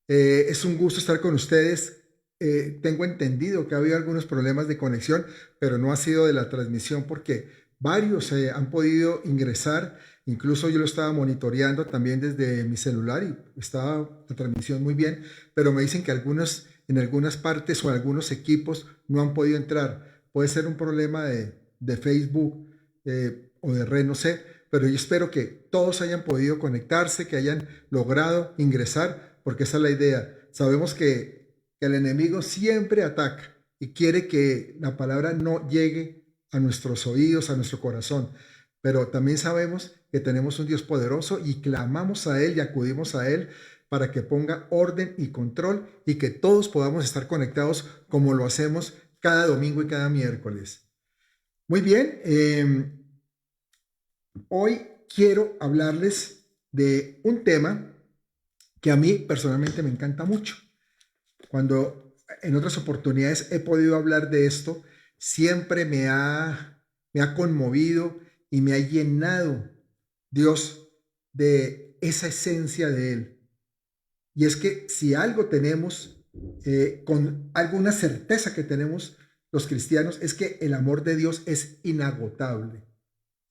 Es un gusto estar con ustedes. Tengo entendido que ha habido algunos problemas de conexión, pero no ha sido de la transmisión porque varios han podido ingresar. Incluso yo lo estaba monitoreando también desde mi celular y estaba la transmisión muy bien, pero me dicen que en algunas partes o algunos equipos no han podido entrar. Puede ser un problema de Facebook o de red, no sé, pero yo espero que todos hayan podido conectarse, que hayan logrado ingresar, porque esa es la idea. Sabemos que el enemigo siempre ataca y quiere que la palabra no llegue a nuestros oídos, a nuestro corazón, pero también sabemos que tenemos un Dios poderoso y clamamos a Él y acudimos a Él para que ponga orden y control y que todos podamos estar conectados como lo hacemos cada domingo y cada miércoles. Muy bien, hoy quiero hablarles de un tema que a mí personalmente me encanta mucho. Cuando en otras oportunidades he podido hablar de esto, siempre me ha conmovido y me ha llenado Dios de esa esencia de Él. Y es que si algo tenemos, con alguna certeza que tenemos los cristianos, es que el amor de Dios es inagotable.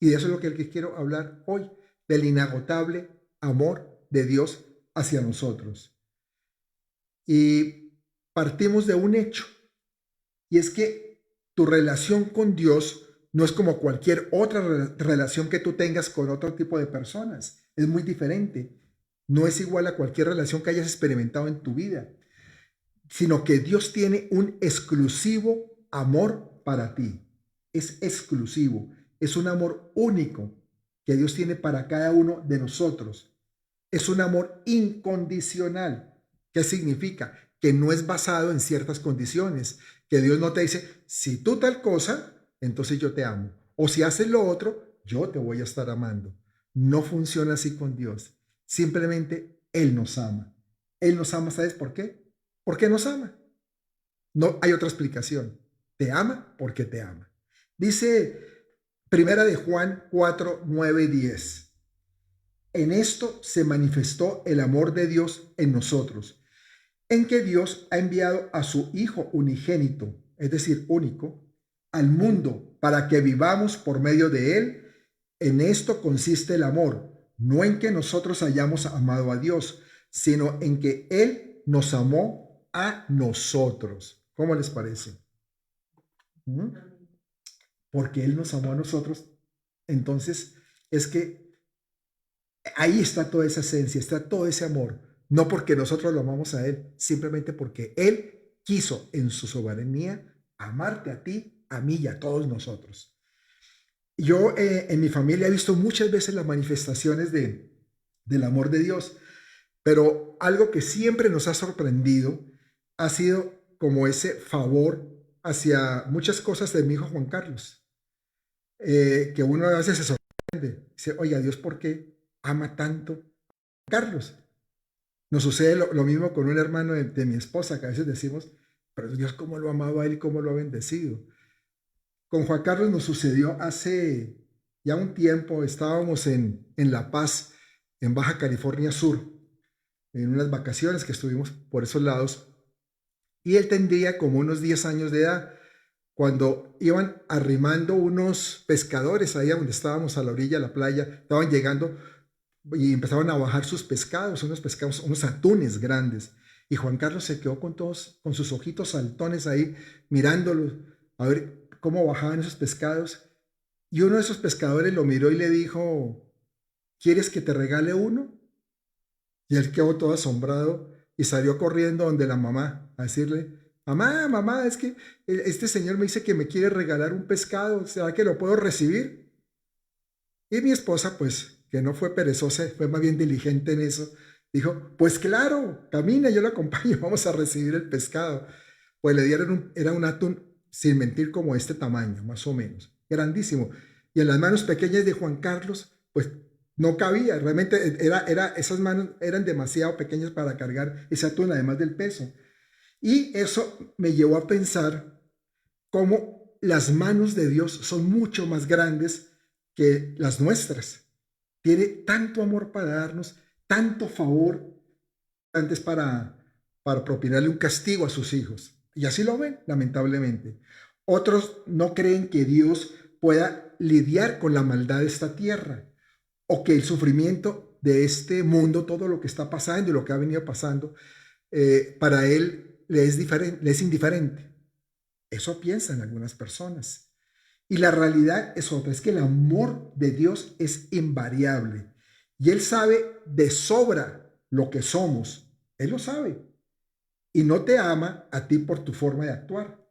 Y de eso es lo que quiero hablar hoy, del inagotable amor de Dios hacia nosotros. Y partimos de un hecho, y es que tu relación con Dios no es como cualquier otra relación que tú tengas con otro tipo de personas. Es muy diferente. No es igual a cualquier relación que hayas experimentado en tu vida, sino que Dios tiene un exclusivo amor para ti. Es exclusivo. Es un amor único que Dios tiene para cada uno de nosotros. Es un amor incondicional. ¿Qué significa? Que no es basado en ciertas condiciones. Que Dios no te dice, si tú tal cosa, entonces yo te amo. O si haces lo otro, yo te voy a estar amando. No funciona así con Dios. Simplemente Él nos ama. Él nos ama, ¿sabes por qué? Porque nos ama. No hay otra explicación. Te ama porque te ama. Dice Primera de Juan 4, 9 y 10. En esto se manifestó el amor de Dios en nosotros, en que Dios ha enviado a su Hijo unigénito, es decir, único, al mundo para que vivamos por medio de Él. En esto consiste el amor, no en que nosotros hayamos amado a Dios, sino en que Él nos amó a nosotros. ¿Cómo les parece? ¿Mm? Porque Él nos amó a nosotros. Entonces, es que ahí está toda esa esencia, está todo ese amor. No porque nosotros lo amamos a Él, simplemente porque Él quiso en su soberanía amarte a ti, a mí y a todos nosotros. Yo en mi familia he visto muchas veces las manifestaciones del amor de Dios, pero algo que siempre nos ha sorprendido ha sido como ese favor hacia muchas cosas de mi hijo Juan Carlos, que uno a veces se sorprende. Dice, oiga, Dios, ¿por qué ama tanto a Carlos? Nos sucede lo mismo con un hermano de mi esposa, que a veces decimos, pero Dios, ¿cómo lo ha amado a él y cómo lo ha bendecido? Con Juan Carlos nos sucedió hace ya un tiempo, estábamos en La Paz, en Baja California Sur, en unas vacaciones que estuvimos por esos lados, y él tendría como unos 10 años de edad, cuando iban arrimando unos pescadores ahí donde estábamos a la orilla de la playa, estaban llegando y empezaron a bajar sus pescados, unos atunes grandes. Y Juan Carlos se quedó con todos, con sus ojitos saltones ahí, mirándolos, a ver cómo bajaban esos pescados. Y uno de esos pescadores lo miró y le dijo, ¿quieres que te regale uno? Y él quedó todo asombrado y salió corriendo donde la mamá a decirle, mamá, mamá, es que este señor me dice que me quiere regalar un pescado, ¿será que lo puedo recibir? Y mi esposa, pues, que no fue perezosa, fue más bien diligente en eso, dijo, pues claro, camina, yo lo acompaño, vamos a recibir el pescado. Pues le dieron era un atún, sin mentir, como este tamaño, más o menos, grandísimo. Y en las manos pequeñas de Juan Carlos, pues no cabía, realmente esas manos eran demasiado pequeñas para cargar ese atún, además del peso. Y eso me llevó a pensar cómo las manos de Dios son mucho más grandes que las nuestras. Tiene tanto amor para darnos, tanto favor antes para propinarle un castigo a sus hijos. Y así lo ven, lamentablemente. Otros no creen que Dios pueda lidiar con la maldad de esta tierra o que el sufrimiento de este mundo, todo lo que está pasando y lo que ha venido pasando, para él le es indiferente. Eso piensan algunas personas. Y la realidad es otra, es que el amor de Dios es invariable. Y Él sabe de sobra lo que somos. Él lo sabe. Y no te ama a ti por tu forma de actuar.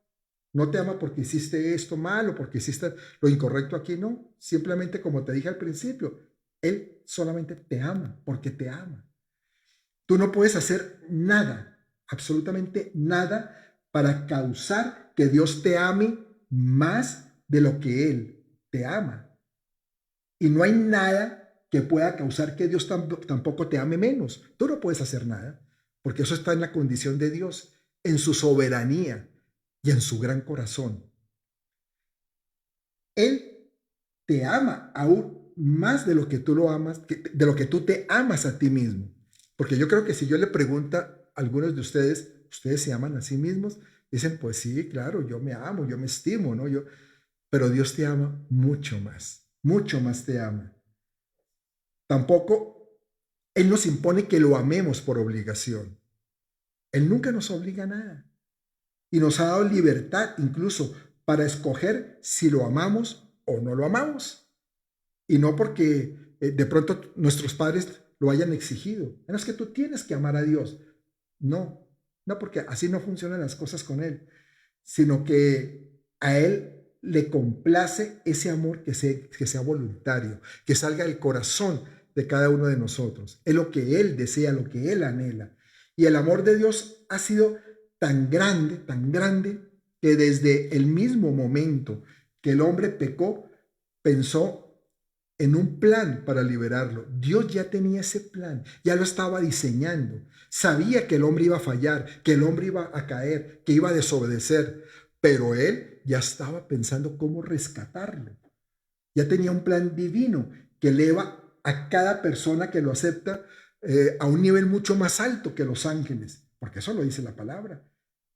No te ama porque hiciste esto mal o porque hiciste lo incorrecto aquí, no. Simplemente como te dije al principio, Él solamente te ama porque te ama. Tú no puedes hacer nada, absolutamente nada, para causar que Dios te ame más de lo que Él te ama. Y no hay nada que pueda causar que Dios tampoco te ame menos. Tú no puedes hacer nada, porque eso está en la condición de Dios, en su soberanía y en su gran corazón. Él te ama aún más de lo que tú lo amas, de lo que tú te amas a ti mismo. Porque yo creo que si yo le pregunto a algunos de ustedes, ¿ustedes se aman a sí mismos? Dicen, pues sí, claro, yo me amo, yo me estimo, ¿no? Pero Dios te ama mucho más te ama. Tampoco Él nos impone que lo amemos por obligación. Él nunca nos obliga a nada. Y nos ha dado libertad incluso para escoger si lo amamos o no lo amamos. Y no porque de pronto nuestros padres lo hayan exigido. No es que tú tienes que amar a Dios. No, no, porque así no funcionan las cosas con Él, sino que a Él le complace ese amor que sea voluntario, que salga del corazón de cada uno de nosotros. Es lo que Él desea, lo que Él anhela. Y el amor de Dios ha sido tan grande, que desde el mismo momento que el hombre pecó, pensó en un plan para liberarlo. Dios ya tenía ese plan, ya lo estaba diseñando. Sabía que el hombre iba a fallar, que el hombre iba a caer, que iba a desobedecer, pero él ya estaba pensando cómo rescatarlo. Ya tenía un plan divino que eleva a cada persona que lo acepta a un nivel mucho más alto que los ángeles, porque eso lo dice la palabra,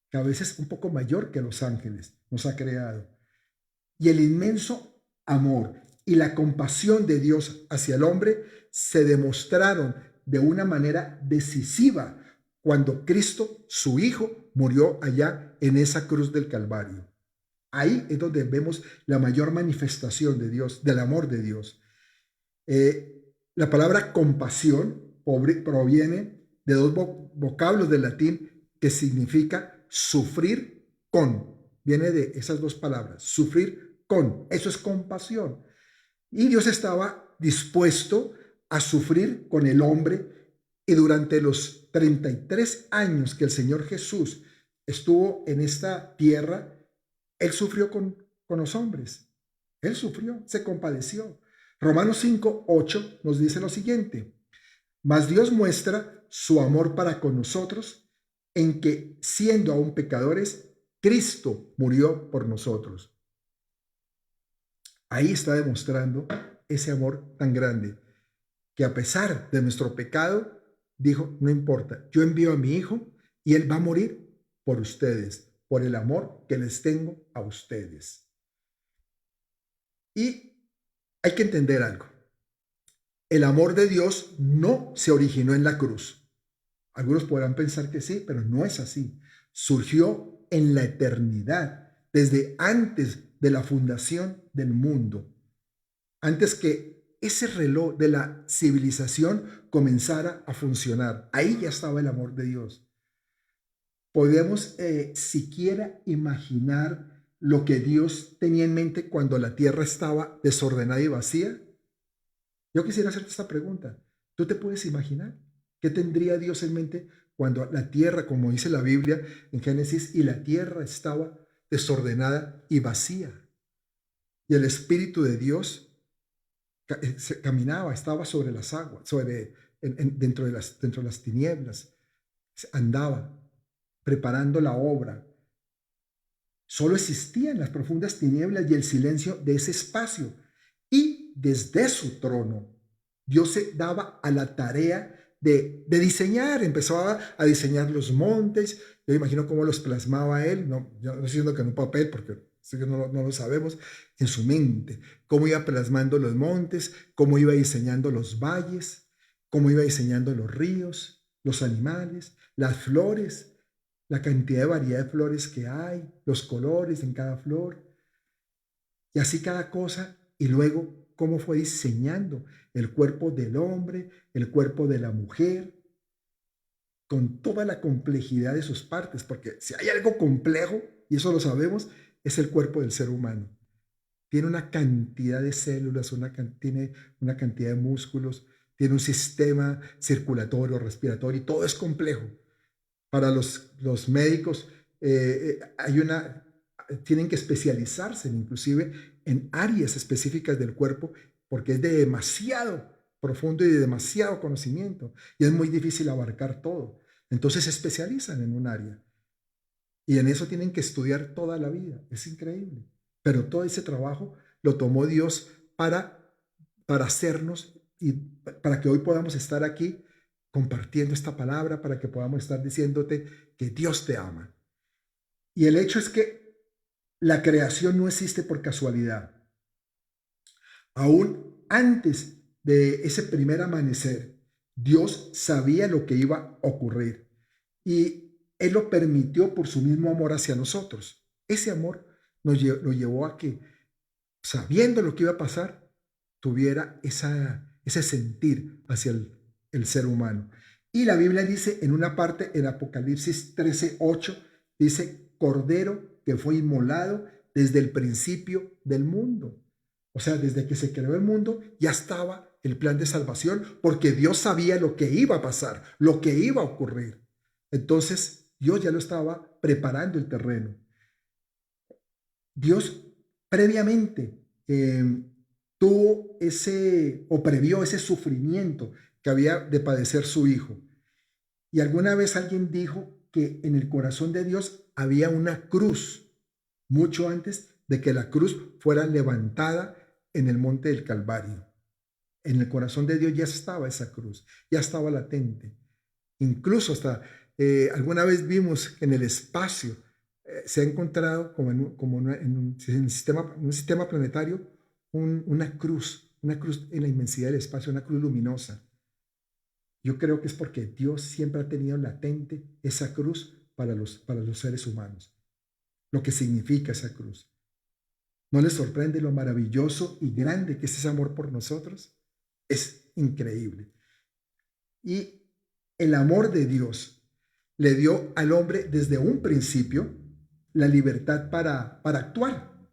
que a veces un poco mayor que los ángeles nos ha creado. Y el inmenso amor y la compasión de Dios hacia el hombre se demostraron de una manera decisiva cuando Cristo, su Hijo, murió allá en esa cruz del Calvario. Ahí es donde vemos la mayor manifestación de Dios, del amor de Dios. La palabra compasión proviene de dos vocablos del latín que significa sufrir con. Viene de esas dos palabras, sufrir con. Eso es compasión. Y Dios estaba dispuesto a sufrir con el hombre, y durante los 33 años que el Señor Jesús estuvo en esta tierra, Él sufrió con los hombres. Él sufrió, se compadeció. Romanos 5:8 nos dice lo siguiente: mas Dios muestra su amor para con nosotros en que, siendo aún pecadores, Cristo murió por nosotros. Ahí está demostrando ese amor tan grande, que a pesar de nuestro pecado, dijo, no importa, yo envío a mi Hijo y Él va a morir por ustedes, por el amor que les tengo a ustedes. Y hay que entender algo. El amor de Dios no se originó en la cruz. Algunos podrán pensar que sí, pero no es así. Surgió en la eternidad, desde antes de la fundación del mundo, antes que ese reloj de la civilización comenzara a funcionar. Ahí ya estaba el amor de Dios. Podemos siquiera imaginar lo que Dios tenía en mente cuando la tierra estaba desordenada y vacía. Yo quisiera hacerte esta pregunta. ¿Tú te puedes imaginar qué tendría Dios en mente cuando la tierra, como dice la Biblia en Génesis, y la tierra estaba desordenada y vacía? Y el Espíritu de Dios caminaba, estaba sobre las aguas, dentro de las tinieblas, andaba preparando la obra. Solo existían las profundas tinieblas y el silencio de ese espacio. Y desde su trono, Dios se daba a la tarea de diseñar, empezó a diseñar los montes. Yo imagino cómo los plasmaba él, no, yo no estoy diciendo que en un papel, porque eso que no lo sabemos, en su mente, cómo iba plasmando los montes, cómo iba diseñando los valles, cómo iba diseñando los ríos, los animales, las flores, la cantidad de variedad de flores que hay, los colores en cada flor, y así cada cosa, y luego cómo fue diseñando el cuerpo del hombre, el cuerpo de la mujer, con toda la complejidad de sus partes, porque si hay algo complejo, y eso lo sabemos, es el cuerpo del ser humano. Tiene una cantidad de células, tiene una cantidad de músculos, tiene un sistema circulatorio, respiratorio, y todo es complejo. Para los médicos tienen que especializarse inclusive en áreas específicas del cuerpo porque es de demasiado profundo y de demasiado conocimiento y es muy difícil abarcar todo. Entonces se especializan en un área y en eso tienen que estudiar toda la vida. Es increíble. Pero todo ese trabajo lo tomó Dios para hacernos y para que hoy podamos estar aquí compartiendo esta palabra, para que podamos estar diciéndote que Dios te ama. Y el hecho es que la creación no existe por casualidad. Aún antes de ese primer amanecer, Dios sabía lo que iba a ocurrir y Él lo permitió por su mismo amor hacia nosotros. Ese amor lo llevó a que, sabiendo lo que iba a pasar, tuviera ese sentir hacia el ser humano. Y la Biblia dice en una parte, en Apocalipsis 13:8, dice, Cordero que fue inmolado desde el principio del mundo. O sea, desde que se creó el mundo ya estaba el plan de salvación, porque Dios sabía lo que iba a pasar, lo que iba a ocurrir. Entonces, Dios ya lo estaba preparando el terreno. Dios previamente tuvo o previó ese sufrimiento que había de padecer su hijo. Y alguna vez alguien dijo que en el corazón de Dios había una cruz, mucho antes de que la cruz fuera levantada en el monte del Calvario. En el corazón de Dios ya estaba esa cruz, ya estaba latente. Incluso hasta alguna vez vimos que en el espacio se ha encontrado en un sistema planetario una cruz en la inmensidad del espacio, una cruz luminosa. Yo creo que es porque Dios siempre ha tenido latente esa cruz para los seres humanos, lo que significa esa cruz. ¿No les sorprende lo maravilloso y grande que es ese amor por nosotros? Es increíble. Y el amor de Dios le dio al hombre desde un principio la libertad para actuar.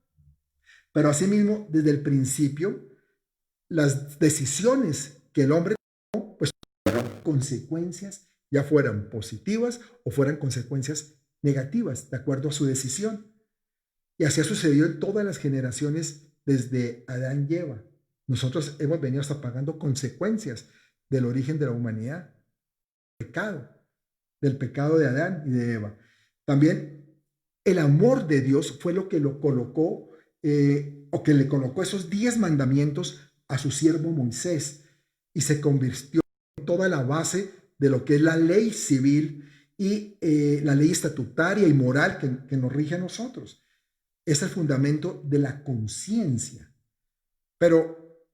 Pero asimismo, desde el principio, las decisiones que el hombre tomó, pues fueron consecuencias, ya fueran positivas o fueran consecuencias negativas, de acuerdo a su decisión. Y así ha sucedido en todas las generaciones desde Adán y Eva. Nosotros hemos venido hasta pagando consecuencias del origen de la humanidad, del pecado de Adán y de Eva. También el amor de Dios fue lo que lo colocó, o que le colocó esos 10 mandamientos a su siervo Moisés y se convirtió en toda la base de lo que es la ley civil y la ley estatutaria y moral que nos rige a nosotros. Es el fundamento de la conciencia. Pero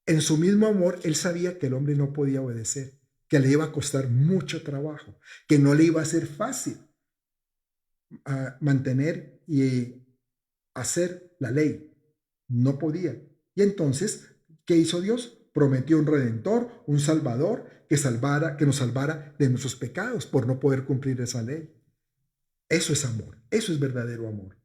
en su mismo amor, él sabía que el hombre no podía obedecer, que le iba a costar mucho trabajo, que no le iba a ser fácil mantener y hacer la ley. No podía. Y entonces, ¿qué hizo Dios? Prometió un redentor, un salvador que nos salvara de nuestros pecados por no poder cumplir esa ley. Eso es amor, eso es verdadero amor.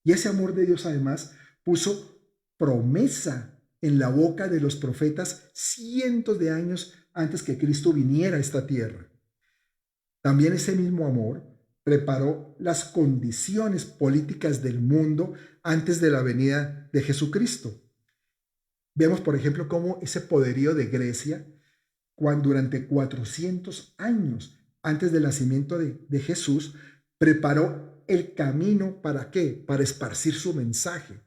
Y ese amor de Dios además puso promesa en la boca de los profetas cientos de años antes que Cristo viniera a esta tierra. También ese mismo amor preparó las condiciones políticas del mundo antes de la venida de Jesucristo. Vemos, por ejemplo, cómo ese poderío de Grecia, cuando durante 400 años antes del nacimiento de Jesús, preparó el camino ¿para qué? Para esparcir su mensaje.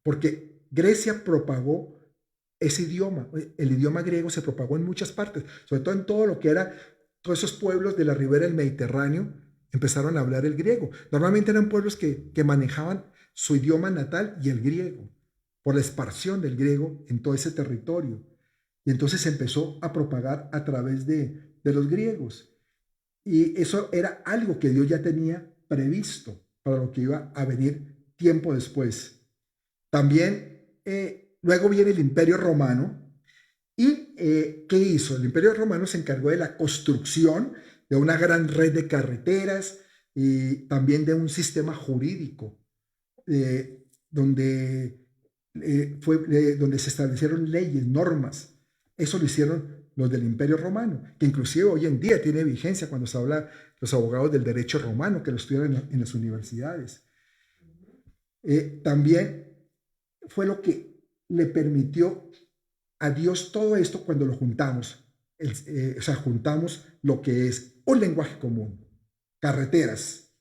Porque Grecia propagó ese idioma. El idioma griego se propagó en muchas partes, sobre todo en todo lo que era, todos esos pueblos de la ribera del Mediterráneo empezaron a hablar el griego. Normalmente eran pueblos que manejaban su idioma natal y el griego, por la expansión del griego en todo ese territorio. Y entonces se empezó a propagar a través de los griegos. Y eso era algo que Dios ya tenía previsto para lo que iba a venir tiempo después. También luego viene el Imperio Romano. ¿Y qué hizo? El Imperio Romano se encargó de la construcción de una gran red de carreteras y también de un sistema jurídico donde, donde se establecieron leyes, normas. Eso lo hicieron los del Imperio Romano, que inclusive hoy en día tiene vigencia cuando se habla los abogados del derecho romano que lo estudian en las universidades. También fue lo que le permitió a Dios todo esto cuando lo juntamos. O sea, juntamos lo que es un lenguaje común, carreteras,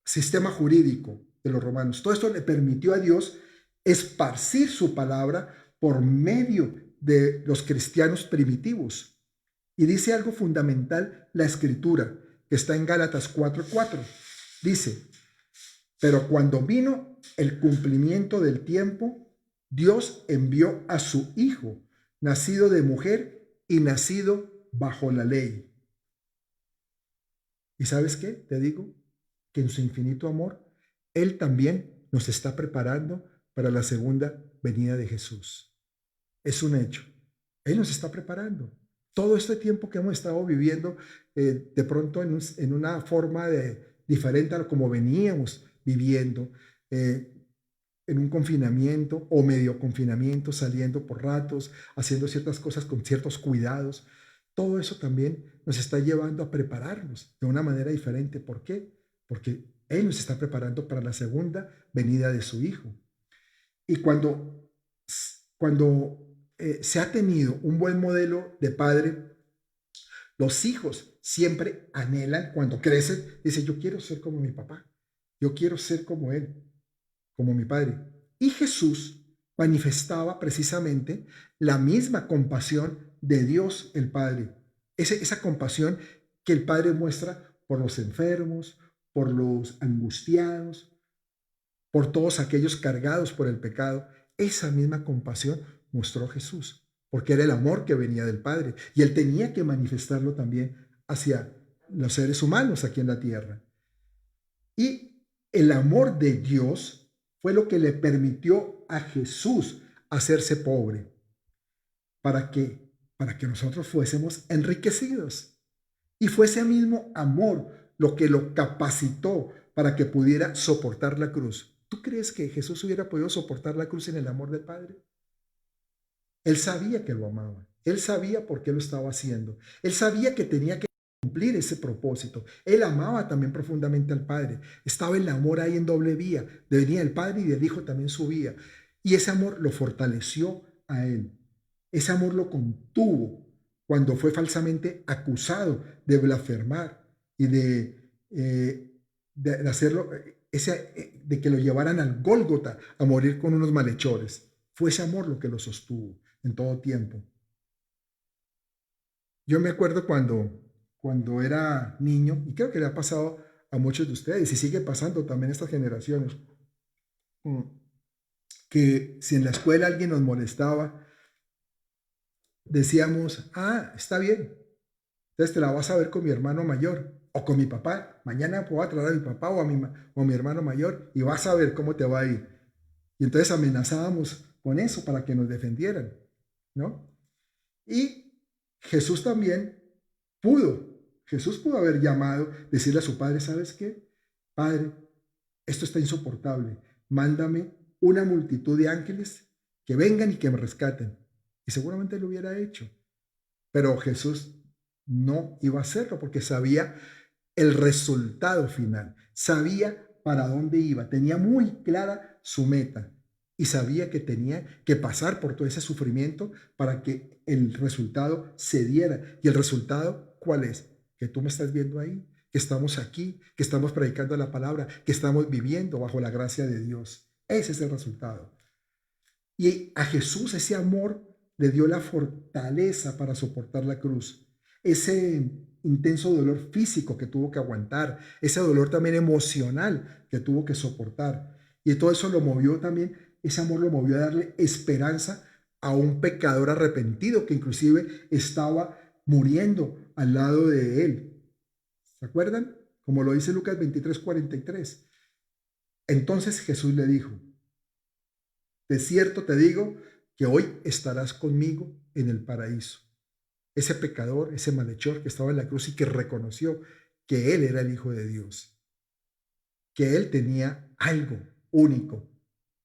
sistema jurídico de los romanos. Todo esto le permitió a Dios esparcir su palabra por medio de los cristianos primitivos. Y dice algo fundamental la escritura, que está en Gálatas 4:4. Dice, pero cuando vino el cumplimiento del tiempo, Dios envió a su Hijo, nacido de mujer y nacido bajo la ley. ¿Y sabes qué? Te digo que en su infinito amor, Él también nos está preparando para la segunda venida de Jesús. Es un hecho. Él nos está preparando. Todo este tiempo que hemos estado viviendo, de pronto en una forma diferente a como veníamos viviendo, en un confinamiento o medio confinamiento, saliendo por ratos, haciendo ciertas cosas con ciertos cuidados. Todo eso también nos está llevando a prepararnos de una manera diferente. ¿Por qué? Porque Él nos está preparando para la segunda venida de su Hijo. Y cuando se ha tenido un buen modelo de padre, los hijos siempre anhelan, cuando crecen, dicen, yo quiero ser como mi papá, yo quiero ser como él, como mi padre. Y Jesús manifestaba precisamente la misma compasión de Dios el Padre. Esa compasión que el Padre muestra por los enfermos, por los angustiados, por todos aquellos cargados por el pecado. Esa misma compasión mostró Jesús, porque era el amor que venía del Padre. Y Él tenía que manifestarlo también hacia los seres humanos aquí en la tierra. Y el amor de Dios fue lo que le permitió a Jesús hacerse pobre para que nosotros fuésemos enriquecidos. Y fue ese mismo amor lo que lo capacitó para que pudiera soportar la cruz. ¿Tú crees que Jesús hubiera podido soportar la cruz en el amor del Padre? Él sabía que lo amaba. Él sabía por qué lo estaba haciendo. Él sabía que tenía que cumplir ese propósito. Él amaba también profundamente al Padre. Estaba el amor ahí en doble vía. Venía el Padre y del Hijo también subía. Y ese amor lo fortaleció a él. Ese amor lo contuvo cuando fue falsamente acusado de blasfemar y de hacerlo, de que lo llevaran al Gólgota a morir con unos malhechores. Fue ese amor lo que lo sostuvo en todo tiempo. Yo me acuerdo cuando era niño, y creo que le ha pasado a muchos de ustedes, y sigue pasando también a estas generaciones, que si en la escuela alguien nos molestaba, decíamos, ah, está bien, entonces te la vas a ver con mi hermano mayor o con mi papá. Mañana voy a traer a mi papá o a mi hermano mayor y vas a ver cómo te va a ir. Y entonces amenazábamos con eso para que nos defendieran, ¿no? Y Jesús también Jesús pudo haber llamado, decirle a su padre, ¿sabes qué? Padre, esto está insoportable. Mándame una multitud de ángeles que vengan y que me rescaten. Y seguramente lo hubiera hecho. Pero Jesús no iba a hacerlo porque sabía el resultado final, sabía para dónde iba, tenía muy clara su meta y sabía que tenía que pasar por todo ese sufrimiento para que el resultado se diera. ¿Y el resultado cuál es? Que tú me estás viendo ahí, que estamos aquí, que estamos predicando la palabra, que estamos viviendo bajo la gracia de Dios. Ese es el resultado. Y a Jesús ese amor le dio la fortaleza para soportar la cruz. Ese intenso dolor físico que tuvo que aguantar, ese dolor también emocional que tuvo que soportar. Y todo eso lo movió también, ese amor lo movió a darle esperanza a un pecador arrepentido que inclusive estaba muriendo al lado de él. ¿Se acuerdan? Como lo dice Lucas 23:43. Entonces Jesús le dijo, de cierto te digo que hoy estarás conmigo en el paraíso. Ese pecador, ese malhechor que estaba en la cruz y que reconoció que él era el Hijo de Dios, que él tenía algo único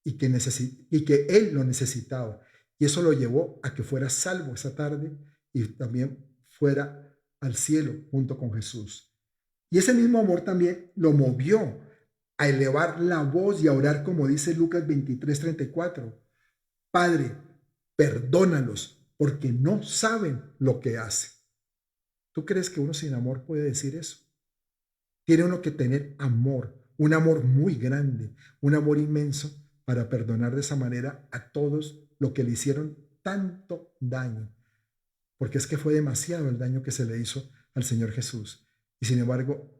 y que él lo necesitaba. Y eso lo llevó a que fuera salvo esa tarde y también fuera al cielo junto con Jesús. Y ese mismo amor también lo movió a elevar la voz y a orar como dice Lucas 23:34. Padre, perdónalos porque no saben lo que hacen. ¿Tú crees que uno sin amor puede decir eso? Tiene uno que tener amor, un amor muy grande, un amor inmenso para perdonar de esa manera a todos lo que le hicieron tanto daño. Porque es que fue demasiado el daño que se le hizo al Señor Jesús. Y sin embargo,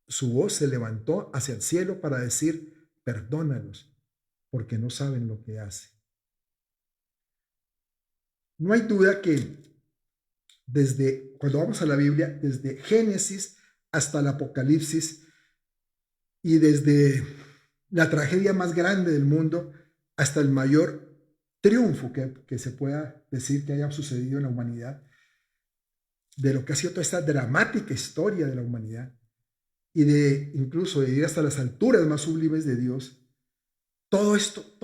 su voz se levantó hacia el cielo para decir, perdónalos, porque no saben lo que hacen. No hay duda que cuando vamos a la Biblia, desde Génesis hasta el Apocalipsis y desde la tragedia más grande del mundo hasta el mayor triunfo que se pueda decir que haya sucedido en la humanidad, de lo que ha sido toda esta dramática historia de la humanidad y de incluso de ir hasta las alturas más sublimes de Dios, todo esto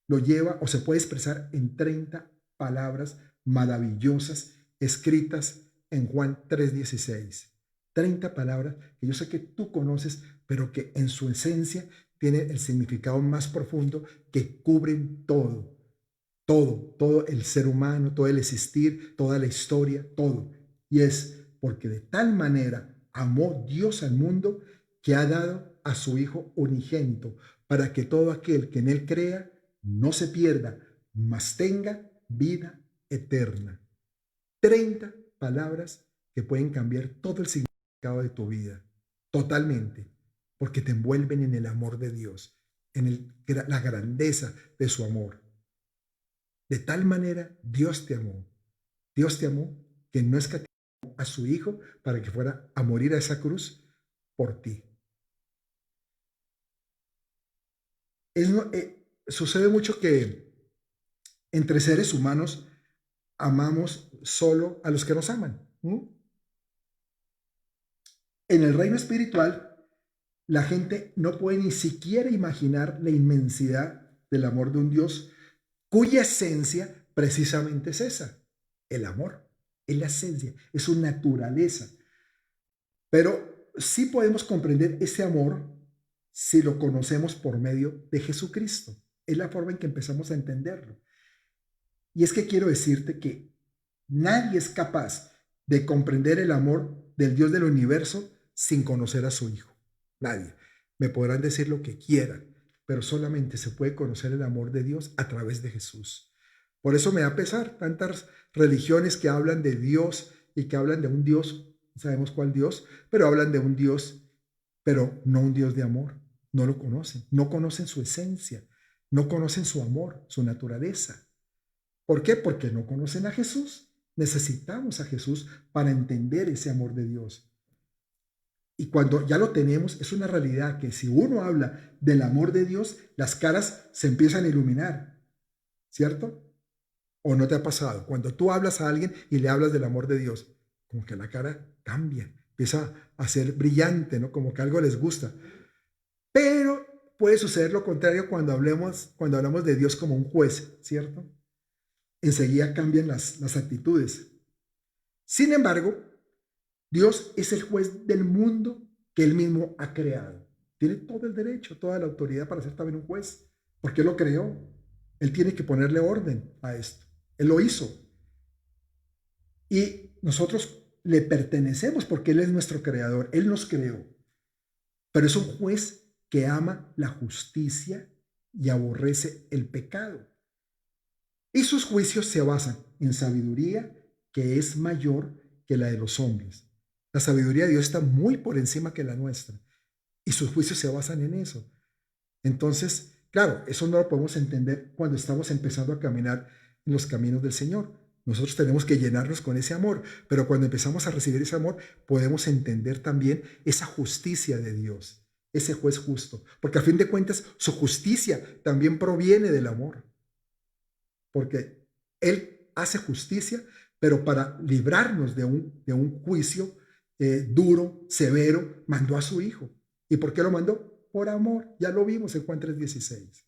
lo lleva o se puede expresar en 30 palabras maravillosas escritas en Juan 3:16. 30 palabras que yo sé que tú conoces, pero que en su esencia tienen el significado más profundo que cubren todo el ser humano, todo el existir, toda la historia, todo. Y es porque de tal manera amó Dios al mundo que ha dado a su Hijo unigénito para que todo aquel que en él crea no se pierda, mas tenga vida eterna. 30 palabras que pueden cambiar todo el significado de tu vida, totalmente, porque te envuelven en el amor de Dios, en la grandeza de su amor. De tal manera Dios te amó. Dios te amó que no escatimó a su Hijo para que fuera a morir a esa cruz por ti. Sucede mucho que entre seres humanos amamos solo a los que nos aman. En el reino espiritual, la gente no puede ni siquiera imaginar la inmensidad del amor de un Dios cuya esencia precisamente es esa, el amor. Es la esencia, es su naturaleza. Pero sí podemos comprender ese amor si lo conocemos por medio de Jesucristo. Es la forma en que empezamos a entenderlo. Y es que quiero decirte que nadie es capaz de comprender el amor del Dios del universo sin conocer a su Hijo. Nadie. Me podrán decir lo que quieran, pero solamente se puede conocer el amor de Dios a través de Jesús. Por eso me da pesar tantas religiones que hablan de Dios y que hablan de un Dios, sabemos cuál Dios, pero hablan de un Dios, pero no un Dios de amor. No lo conocen, no conocen su esencia, no conocen su amor, su naturaleza. ¿Por qué? Porque no conocen a Jesús. Necesitamos a Jesús para entender ese amor de Dios. Y cuando ya lo tenemos, es una realidad que si uno habla del amor de Dios, las caras se empiezan a iluminar, ¿cierto? ¿O no te ha pasado? Cuando tú hablas a alguien y le hablas del amor de Dios, como que la cara cambia, empieza a ser brillante, ¿no? Como que algo les gusta. Pero puede suceder lo contrario cuando hablamos de Dios como un juez, ¿cierto? Enseguida cambian las actitudes. Sin embargo, Dios es el juez del mundo que Él mismo ha creado. Tiene todo el derecho, toda la autoridad para ser también un juez, porque Él lo creó. Él tiene que ponerle orden a esto. Él lo hizo. Y nosotros le pertenecemos porque Él es nuestro creador. Él nos creó. Pero es un juez que ama la justicia y aborrece el pecado. Y sus juicios se basan en sabiduría que es mayor que la de los hombres. La sabiduría de Dios está muy por encima que la nuestra. Y sus juicios se basan en eso. Entonces, claro, eso no lo podemos entender cuando estamos empezando a caminar en los caminos del Señor. Nosotros tenemos que llenarnos con ese amor, pero cuando empezamos a recibir ese amor, podemos entender también esa justicia de Dios, ese juez justo, porque a fin de cuentas su justicia también proviene del amor, porque Él hace justicia, pero para librarnos de un juicio duro, severo, mandó a su Hijo. ¿Y por qué lo mandó? Por amor. Ya lo vimos en Juan 3:16.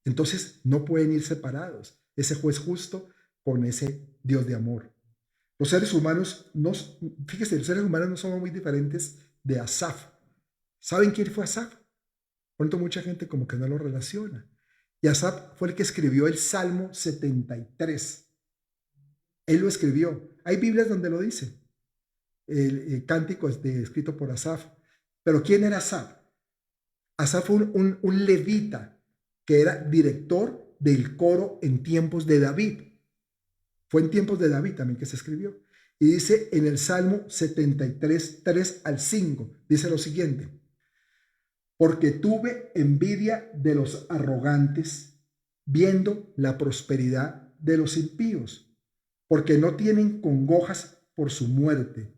Entonces no pueden ir separados, ese juez justo con ese Dios de amor. Los seres humanos, fíjese, los seres humanos no somos muy diferentes de Asaf. ¿Saben quién fue Asaf? Pronto mucha gente como que no lo relaciona. Y Asaf fue el que escribió el Salmo 73. Él lo escribió. Hay Biblias donde lo dice. El cántico escrito por Asaf. Pero ¿quién era Asaf? Asaf fue un levita que era director del coro en tiempos de David. Fue en tiempos de David también que se escribió. Y dice en el Salmo 73, 3 al 5, dice lo siguiente: porque tuve envidia de los arrogantes, viendo la prosperidad de los impíos, porque no tienen congojas por su muerte,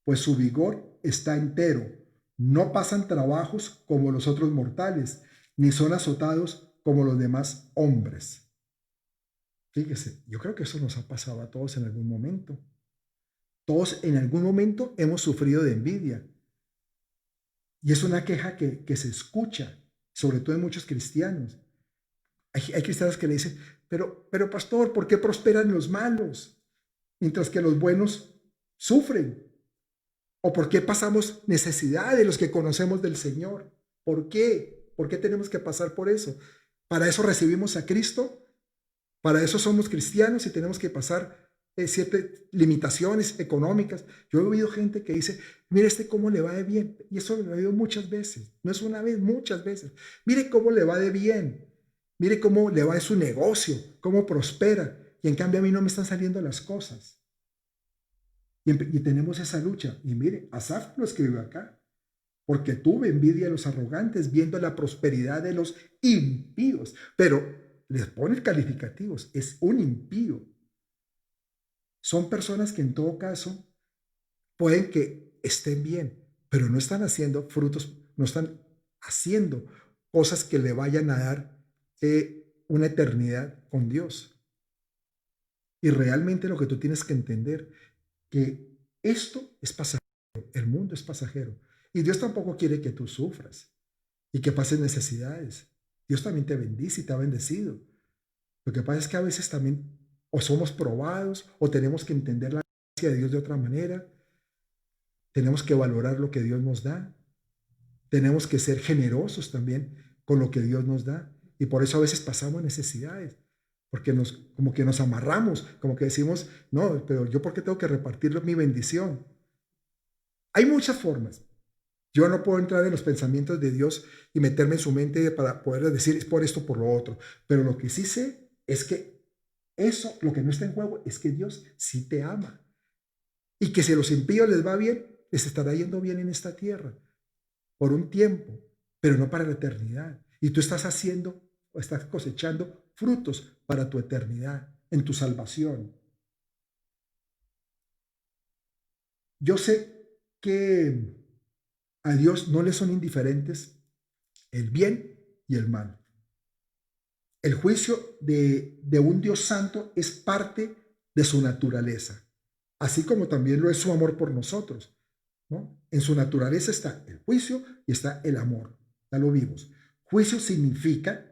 pues su vigor está entero. No pasan trabajos como los otros mortales, ni son azotados como los demás hombres. Fíjese, yo creo que eso nos ha pasado a todos en algún momento. Todos en algún momento hemos sufrido de envidia. Y es una queja que se escucha, sobre todo en muchos cristianos. Hay cristianos que le dicen, pero pastor, ¿por qué prosperan los malos mientras que los buenos sufren? ¿O por qué pasamos necesidad de los que conocemos del Señor? ¿Por qué? ¿Por qué tenemos que pasar por eso? ¿Para eso recibimos a Cristo? ¿Para eso somos cristianos y tenemos que pasar ciertas limitaciones económicas? Yo he oído gente que dice, mire cómo le va de bien. Y eso lo he oído muchas veces. No es una vez, muchas veces. Mire cómo le va de bien. Mire cómo le va de su negocio, cómo prospera. Y en cambio a mí no me están saliendo las cosas. Y tenemos esa lucha. Y mire, Asaf lo escribió acá. Porque tuve envidia de los arrogantes viendo la prosperidad de los impíos. Pero les pone calificativos. Es un impío. Son personas que en todo caso pueden que estén bien, pero no están haciendo frutos, no están haciendo cosas que le vayan a dar una eternidad con Dios. Y realmente lo que tú tienes que entender que esto es pasajero, el mundo es pasajero. Y Dios tampoco quiere que tú sufras y que pases necesidades. Dios también te bendice y te ha bendecido. Lo que pasa es que a veces también o somos probados o tenemos que entender la gracia de Dios de otra manera. Tenemos que valorar lo que Dios nos da. Tenemos que ser generosos también con lo que Dios nos da. Y por eso a veces pasamos necesidades. Porque como que nos amarramos, como que decimos, no, pero yo ¿por qué tengo que repartir mi bendición? Hay muchas formas. Yo no puedo entrar en los pensamientos de Dios y meterme en su mente para poder decir es por esto, por lo otro. Pero lo que sí sé es que eso, lo que no está en juego, es que Dios sí te ama. Y que si a los impíos les va bien, les estará yendo bien en esta tierra. Por un tiempo, pero no para la eternidad. Y tú estás haciendo o estás cosechando frutos para tu eternidad, en tu salvación. Yo sé que a Dios no le son indiferentes el bien y el mal. El juicio de un Dios santo es parte de su naturaleza, así como también lo es su amor por nosotros, ¿no? En su naturaleza está el juicio y está el amor. Ya lo vimos. Juicio significa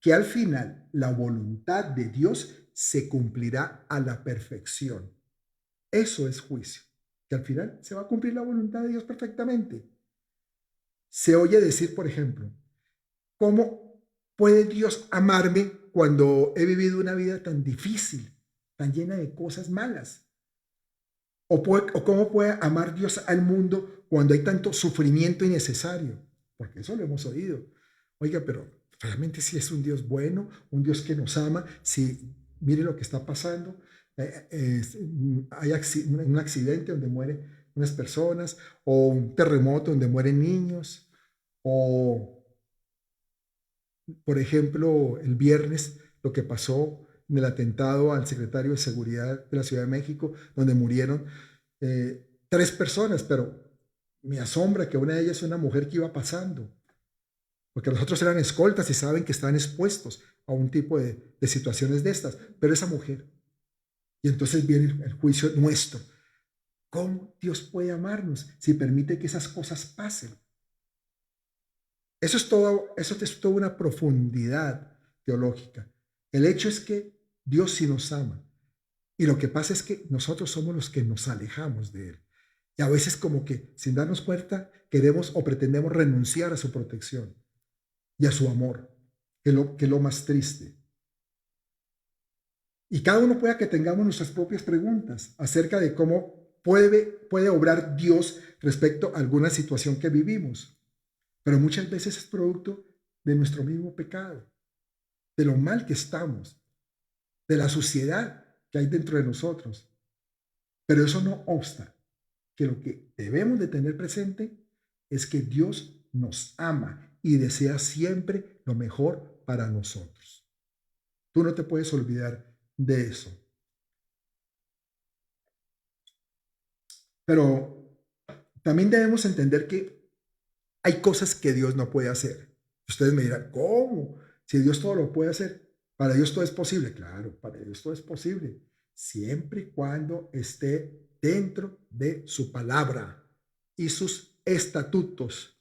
que al final la voluntad de Dios se cumplirá a la perfección. Eso es juicio, que al final se va a cumplir la voluntad de Dios perfectamente. Se oye decir, por ejemplo, ¿cómo puede Dios amarme cuando he vivido una vida tan difícil, tan llena de cosas malas? ¿O cómo puede amar Dios al mundo cuando hay tanto sufrimiento innecesario? Porque eso lo hemos oído. Oiga, pero realmente si es un Dios bueno, un Dios que nos ama, si mire lo que está pasando, hay un accidente donde mueren unas personas, o un terremoto donde mueren niños, o por ejemplo, el viernes, lo que pasó en el atentado al secretario de Seguridad de la Ciudad de México, donde murieron 3 personas, pero me asombra que una de ellas es una mujer que iba pasando, porque los otros eran escoltas y saben que están expuestos a un tipo de situaciones de estas, pero esa mujer. Y entonces viene el juicio nuestro. ¿Cómo Dios puede amarnos si permite que esas cosas pasen? Eso es toda una profundidad teológica. El hecho es que Dios sí nos ama. Y lo que pasa es que nosotros somos los que nos alejamos de Él. Y a veces como que sin darnos cuenta queremos o pretendemos renunciar a su protección y a su amor, que es lo más triste. Y cada uno pueda que tengamos nuestras propias preguntas acerca de cómo puede obrar Dios respecto a alguna situación que vivimos. Pero muchas veces es producto de nuestro mismo pecado, de lo mal que estamos, de la suciedad que hay dentro de nosotros. Pero eso no obsta que lo que debemos de tener presente es que Dios nos ama y desea siempre lo mejor para nosotros. Tú no te puedes olvidar de eso. Pero también debemos entender que hay cosas que Dios no puede hacer. Ustedes me dirán, ¿cómo? Si Dios todo lo puede hacer, para Dios todo es posible. Claro, para Dios todo es posible, siempre y cuando esté dentro de su palabra y sus estatutos.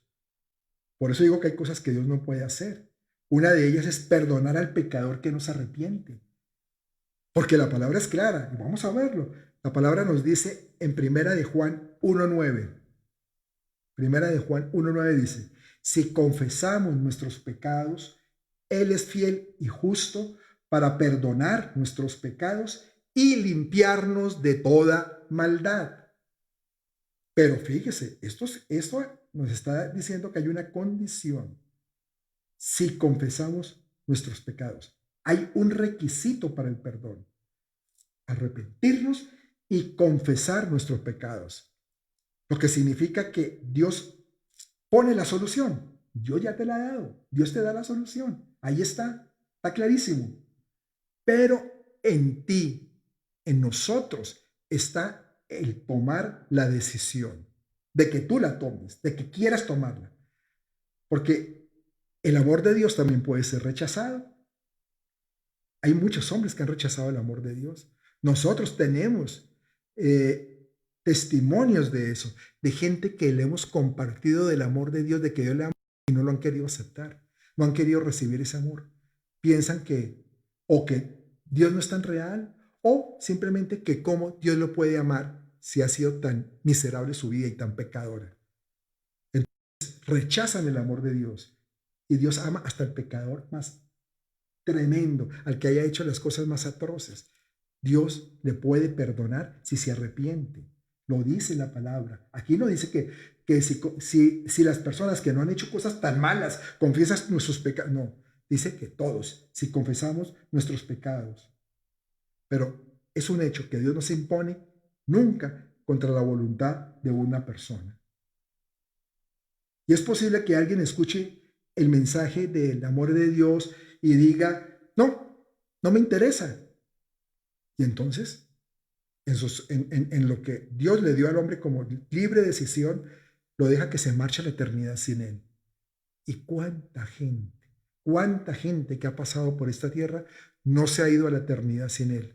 Por eso digo que hay cosas que Dios no puede hacer. Una de ellas es perdonar al pecador que no se arrepiente. Porque la palabra es clara, y vamos a verlo. La palabra nos dice en Primera de Juan 1:9. Primera de Juan 1:9 dice, si confesamos nuestros pecados, Él es fiel y justo para perdonar nuestros pecados y limpiarnos de toda maldad. Pero fíjese, esto nos está diciendo que hay una condición. Si confesamos nuestros pecados, hay un requisito para el perdón. Arrepentirnos y confesar nuestros pecados. Lo que significa que Dios pone la solución. Yo ya te la he dado. Dios te da la solución. Ahí está clarísimo. Pero en ti, en nosotros, está el tomar la decisión de que tú la tomes, de que quieras tomarla. Porque el amor de Dios también puede ser rechazado. Hay muchos hombres que han rechazado el amor de Dios. Nosotros tenemos testimonios de eso, de gente que le hemos compartido del amor de Dios, de que Dios le ama y no lo han querido aceptar, no han querido recibir ese amor. Piensan que o que Dios no es tan real o simplemente que cómo Dios lo puede amar si ha sido tan miserable su vida y tan pecadora. Entonces rechazan el amor de Dios y Dios ama hasta el pecador más tremendo, al que haya hecho las cosas más atroces. Dios le puede perdonar si se arrepiente. Lo dice la palabra. Aquí no dice que si las personas que no han hecho cosas tan malas confiesan nuestros pecados. No, dice que todos, si confesamos nuestros pecados. Pero es un hecho que Dios no se impone nunca contra la voluntad de una persona. Y es posible que alguien escuche el mensaje del amor de Dios y diga, no me interesa. Y entonces, en lo que Dios le dio al hombre como libre decisión, lo deja que se marche a la eternidad sin él. ¿Y cuánta gente que ha pasado por esta tierra no se ha ido a la eternidad sin él?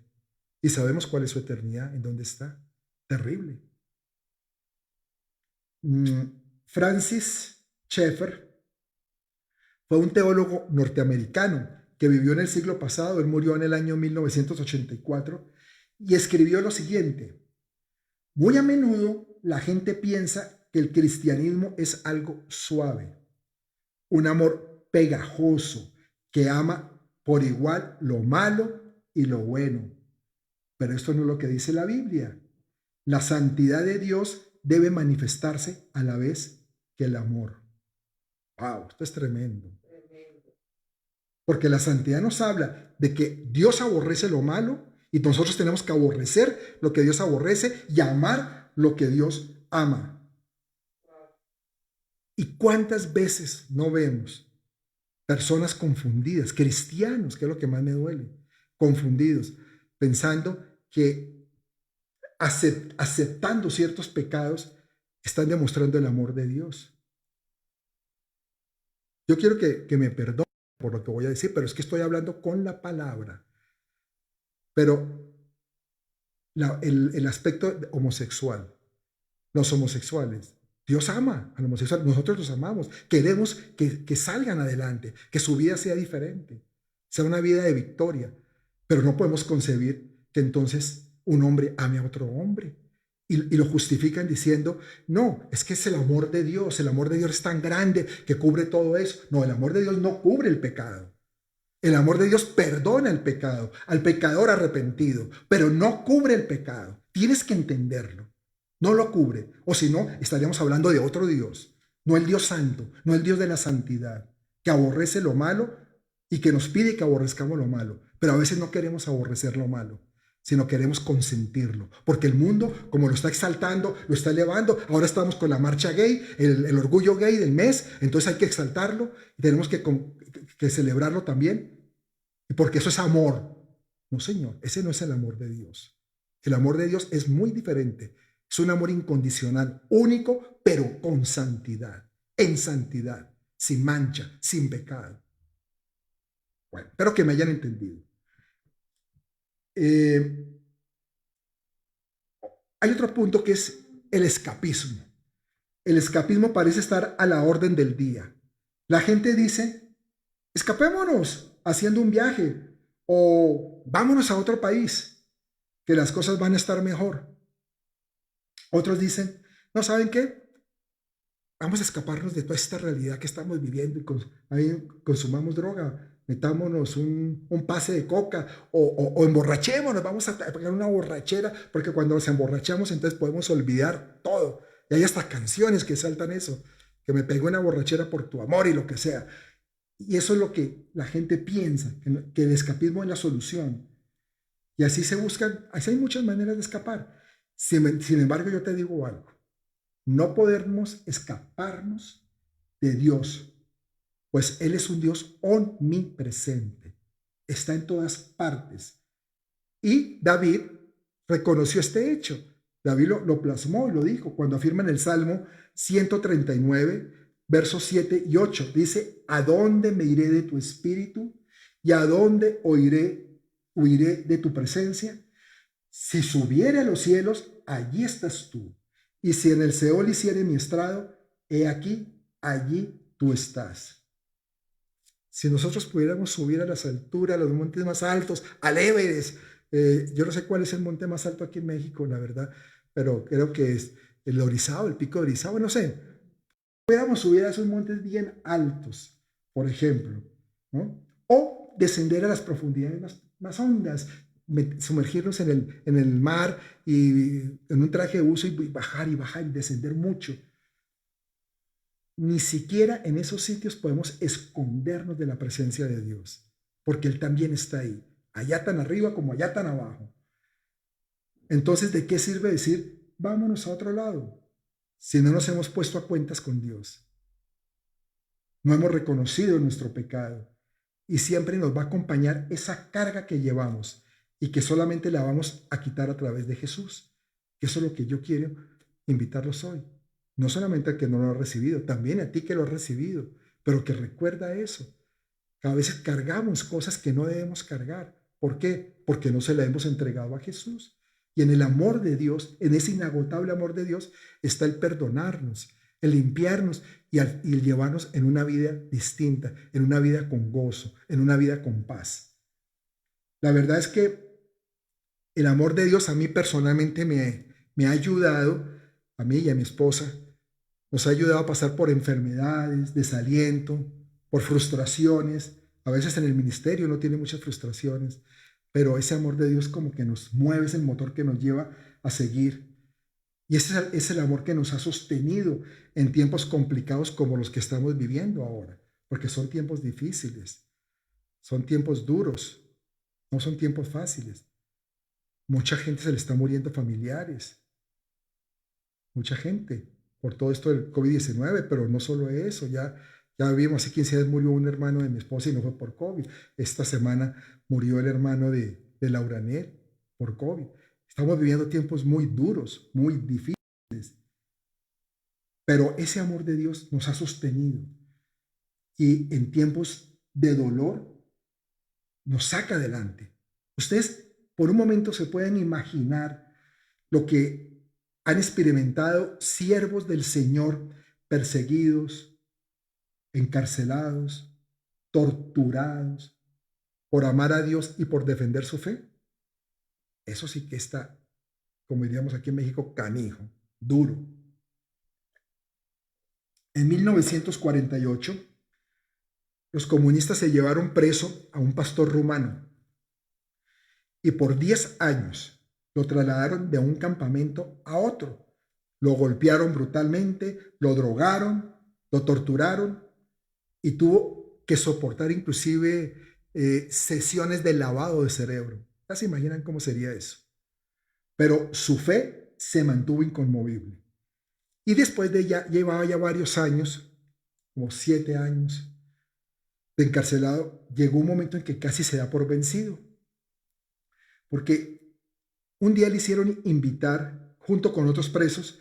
Y sabemos cuál es su eternidad, en dónde está. Terrible. Francis Schaeffer fue un teólogo norteamericano que vivió en el siglo pasado. Él murió en el año 1984 y escribió lo siguiente: muy a menudo la gente piensa que el cristianismo es algo suave, un amor pegajoso que ama por igual lo malo y lo bueno. Pero esto no es lo que dice la Biblia. La santidad de Dios debe manifestarse a la vez que el amor. Wow, esto es tremendo. porque la santidad nos habla de que Dios aborrece lo malo y nosotros tenemos que aborrecer lo que Dios aborrece y amar lo que Dios ama. ¿Y cuántas veces no vemos personas confundidas, cristianos, que es lo que más me duele, confundidos, pensando que aceptando ciertos pecados están demostrando el amor de Dios? Yo quiero que me perdonen por lo que voy a decir, pero es que estoy hablando con la palabra. Pero el aspecto homosexual, los homosexuales, Dios ama al homosexual, nosotros los amamos, queremos que salgan adelante, que su vida sea diferente, sea una vida de victoria, pero no podemos concebir que entonces un hombre ame a otro hombre. Y lo justifican diciendo, no, es que es el amor de Dios es tan grande que cubre todo eso. No, el amor de Dios no cubre el pecado. El amor de Dios perdona el pecado, al pecador arrepentido, pero no cubre el pecado. Tienes que entenderlo. No lo cubre. O si no, estaríamos hablando de otro Dios. No el Dios santo, no el Dios de la santidad, que aborrece lo malo y que nos pide que aborrezcamos lo malo. Pero a veces no queremos aborrecer lo malo, sino queremos consentirlo. Porque el mundo, como lo está exaltando, lo está elevando. Ahora estamos con la marcha gay, el orgullo gay del mes, entonces hay que exaltarlo y tenemos que celebrarlo también. Y porque eso es amor. No, Señor, ese no es el amor de Dios. El amor de Dios es muy diferente. Es un amor incondicional, único, pero con santidad, en santidad, sin mancha, sin pecado. Bueno, espero que me hayan entendido. Hay otro punto que es el escapismo. El escapismo parece estar a la orden del día. La gente dice, escapémonos haciendo un viaje o vámonos a otro país, que las cosas van a estar mejor. Otros dicen, no, ¿saben qué? Vamos a escaparnos de toda esta realidad que estamos viviendo y ahí consumamos droga, metámonos un pase de coca o emborrachémonos, vamos a pegar una borrachera, porque cuando nos emborrachamos entonces podemos olvidar todo. Y hay hasta canciones que saltan eso, que me pegó una borrachera por tu amor y lo que sea. Y eso es lo que la gente piensa, que el escapismo es la solución. Y así se buscan, así hay muchas maneras de escapar. Sin embargo, yo te digo algo, no podemos escaparnos de Dios, pues Él es un Dios omnipresente, está en todas partes. Y David reconoció este hecho. David lo plasmó y lo dijo cuando afirma en el Salmo 139, versos 7 y 8. Dice, ¿a dónde me iré de tu espíritu? ¿Y a dónde huiré de tu presencia? Si subiere a los cielos, allí estás tú. Y si en el Seol hiciere mi estrado, he aquí, allí tú estás. Si nosotros pudiéramos subir a las alturas, a los montes más altos, al Everest, yo no sé cuál es el monte más alto aquí en México, la verdad, pero creo que es el Orizaba, el pico de Orizaba, no sé. Pudiéramos subir a esos montes bien altos, por ejemplo, ¿no? O descender a las profundidades más hondas, sumergirnos en el mar y en un traje de buzo y bajar y bajar y descender mucho. Ni siquiera en esos sitios podemos escondernos de la presencia de Dios, porque Él también está ahí, allá tan arriba como allá tan abajo. Entonces, ¿de qué sirve decir, vámonos a otro lado, si no nos hemos puesto a cuentas con Dios? No hemos reconocido nuestro pecado y siempre nos va a acompañar esa carga que llevamos y que solamente la vamos a quitar a través de Jesús. Eso es lo que yo quiero invitarlos hoy. No solamente a que no lo ha recibido, también a ti que lo has recibido, pero que recuerda eso. A veces cargamos cosas que no debemos cargar. ¿Por qué? Porque no se la hemos entregado a Jesús. Y en el amor de Dios, en ese inagotable amor de Dios, está el perdonarnos, el limpiarnos y el llevarnos en una vida distinta, en una vida con gozo, en una vida con paz. La verdad es que el amor de Dios a mí personalmente me ha ayudado, a mí y a mi esposa, nos ha ayudado a pasar por enfermedades, desaliento, por frustraciones. A veces en el ministerio uno tiene muchas frustraciones, pero ese amor de Dios como que nos mueve, es el motor que nos lleva a seguir. Y ese es el amor que nos ha sostenido en tiempos complicados como los que estamos viviendo ahora, porque son tiempos difíciles. Son tiempos duros, no son tiempos fáciles. Mucha gente se le está muriendo familiares, mucha gente, por todo esto del COVID-19, pero no solo eso, ya vimos, hace 15 días murió un hermano de mi esposa y no fue por COVID. Esta semana murió el hermano de Lauranet por COVID. Estamos viviendo tiempos muy duros, muy difíciles, pero ese amor de Dios nos ha sostenido y en tiempos de dolor nos saca adelante. Ustedes por un momento se pueden imaginar lo que han experimentado siervos del Señor perseguidos, encarcelados, torturados por amar a Dios y por defender su fe. Eso sí que está, como diríamos aquí en México, canijo, duro. En 1948, los comunistas se llevaron preso a un pastor rumano y por 10 años lo trasladaron de un campamento a otro. Lo golpearon brutalmente, lo drogaron, lo torturaron y tuvo que soportar inclusive sesiones de lavado de cerebro. ¿Ya se imaginan cómo sería eso? Pero su fe se mantuvo inconmovible. Y después de ya, llevaba ya varios años, como 7 años, de encarcelado, llegó un momento en que casi se da por vencido. Porque un día le hicieron invitar, junto con otros presos,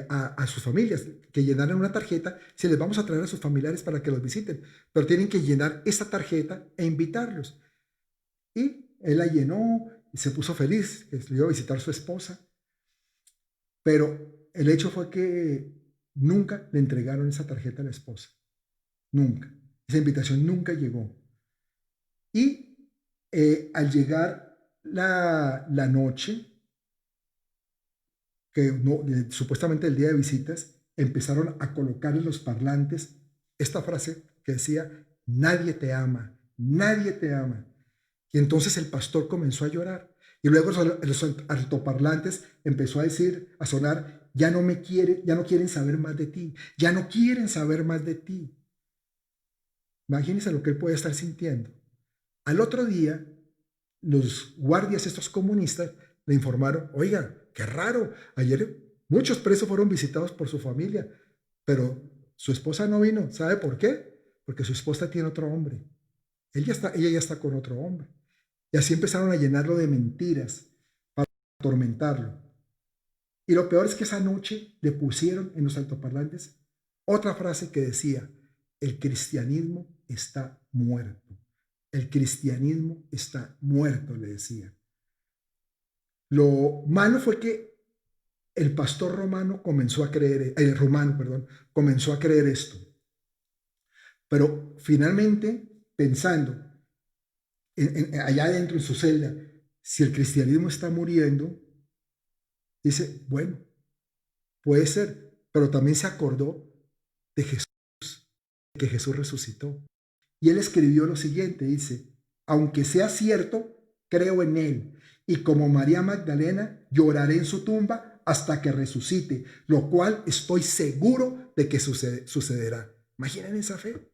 a sus familias, que llenaran una tarjeta, si les vamos a traer a sus familiares para que los visiten, pero tienen que llenar esa tarjeta e invitarlos. Y él la llenó y se puso feliz, que le iba a visitar a su esposa, pero el hecho fue que nunca le entregaron esa tarjeta a la esposa, nunca. Esa invitación nunca llegó. Y al llegar la noche, que no, supuestamente el día de visitas, empezaron a colocar en los parlantes esta frase que decía, nadie te ama, nadie te ama. Y entonces el pastor comenzó a llorar. Y luego los altoparlantes empezó a decir, a sonar, ya no me quiere, ya no quieren saber más de ti, ya no quieren saber más de ti. Imagínense lo que él puede estar sintiendo. Al otro día, los guardias, estos comunistas, le informaron, oiga, qué raro, ayer muchos presos fueron visitados por su familia, pero su esposa no vino. ¿Sabe por qué? Porque su esposa tiene otro hombre. Ella ya está con otro hombre. Y así empezaron a llenarlo de mentiras para atormentarlo. Y lo peor es que esa noche le pusieron en los altoparlantes otra frase que decía, el cristianismo está muerto. El cristianismo está muerto, le decía. Lo malo fue que el pastor romano comenzó a creer, comenzó a creer esto. Pero finalmente, pensando allá adentro en su celda, si el cristianismo está muriendo, dice, bueno, puede ser, pero también se acordó de Jesús, que Jesús resucitó. Y él escribió lo siguiente, dice, aunque sea cierto, creo en él. Y como María Magdalena, lloraré en su tumba hasta que resucite, lo cual estoy seguro de que sucederá. ¿Imaginan esa fe?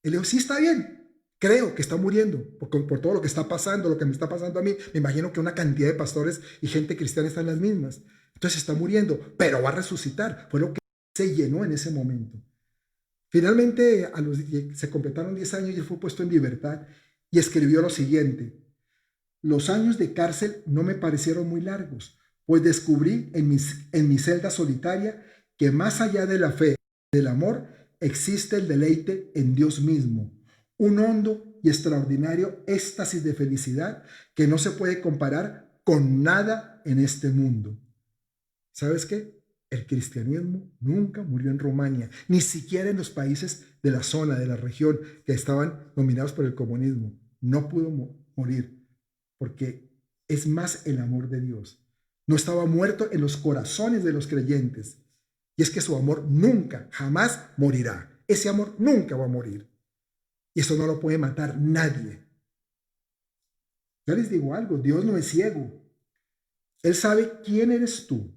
Él dijo, sí, está bien, creo que está muriendo por todo lo que está pasando, lo que me está pasando a mí. Me imagino que una cantidad de pastores y gente cristiana están las mismas. Entonces está muriendo, pero va a resucitar. Fue lo que se llenó en ese momento. Finalmente se completaron 10 años y él fue puesto en libertad y escribió lo siguiente. Los años de cárcel no me parecieron muy largos, pues descubrí en mi celda solitaria que más allá de la fe y del amor existe el deleite en Dios mismo, un hondo y extraordinario éxtasis de felicidad que no se puede comparar con nada en este mundo. ¿Sabes qué? El cristianismo nunca murió en Rumania, ni siquiera en los países de la zona, de la región, que estaban dominados por el comunismo. No pudo morir, porque es más el amor de Dios. No estaba muerto en los corazones de los creyentes. Y es que su amor nunca, jamás morirá. Ese amor nunca va a morir. Y eso no lo puede matar nadie. Yo les digo algo, Dios no es ciego. Él sabe quién eres tú.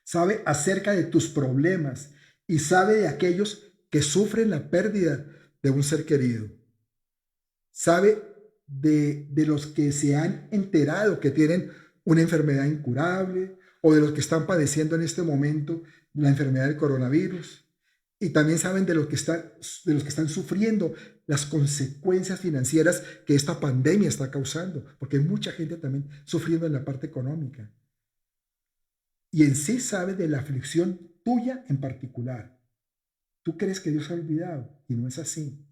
Sabe acerca de tus problemas y sabe de aquellos que sufren la pérdida de un ser querido. sabe de los que se han enterado que tienen una enfermedad incurable o de los que están padeciendo en este momento la enfermedad del coronavirus. Y también saben de los que están sufriendo las consecuencias financieras que esta pandemia está causando, porque hay mucha gente también sufriendo en la parte económica. Y en sí sabe de la aflicción tuya en particular. Tú crees que Dios ha olvidado y no es así.